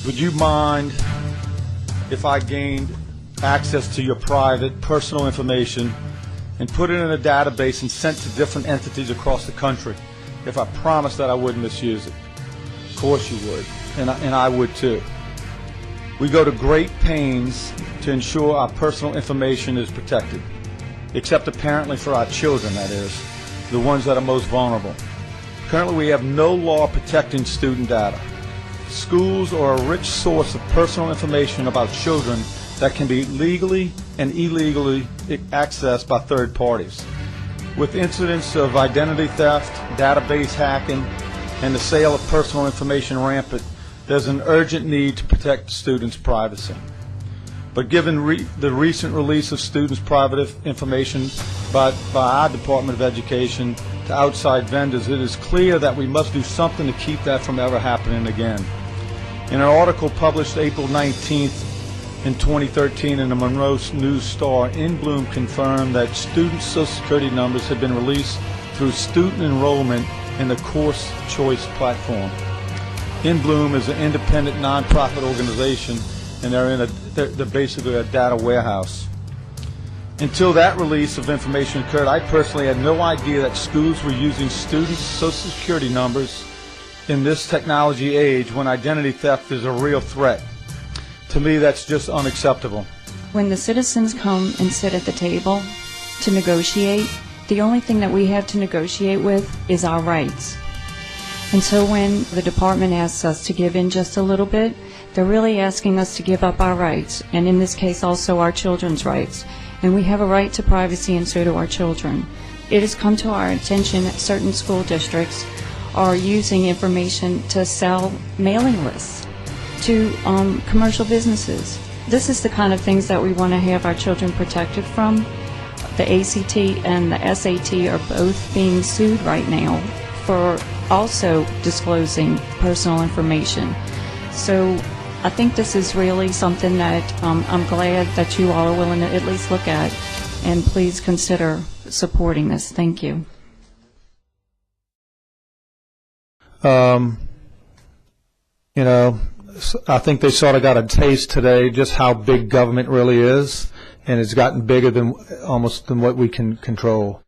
would you mind if I gained access to your private, personal information and put it in a database and sent to different entities across the country if I promised that I wouldn't misuse it? Of course you would, and I would too. We go to great pains to ensure our personal information is protected, except apparently for our children, that is, the ones that are most vulnerable. Currently, we have no law protecting student data. Schools are a rich source of personal information about children that can be legally and illegally accessed by third parties. With incidents of identity theft, database hacking, and the sale of personal information rampant, there's an urgent need to protect students' privacy. But given the recent release of students' private information by our Department of Education to outside vendors, it is clear that we must do something to keep that from ever happening again. In an article published April 19th in 2013 in the Monroe News Star, In Bloom confirmed that students' Social Security numbers had been released through student enrollment in the Course Choice platform. In Bloom is an independent nonprofit organization, and they're basically a data warehouse. Until that release of information occurred, I personally had no idea that schools were using students' Social Security numbers in this technology age when identity theft is a real threat. To me, that's just unacceptable. When the citizens come and sit at the table to negotiate, the only thing that we have to negotiate with is our rights. And so when the department asks us to give in just a little bit, they're really asking us to give up our rights, and in this case also our children's rights. And we have a right to privacy, and so do our children. It has come to our attention that certain school districts are using information to sell mailing lists to commercial businesses. This is the kind of things that we want to have our children protected from. The ACT and the SAT are both being sued right now for also disclosing personal information. So I think this is really something that I'm glad that you all are willing to at least look at, and please consider supporting this. Thank you. You know, I think they sort of got a taste today just how big government really is, and it's gotten bigger than almost than what we can control.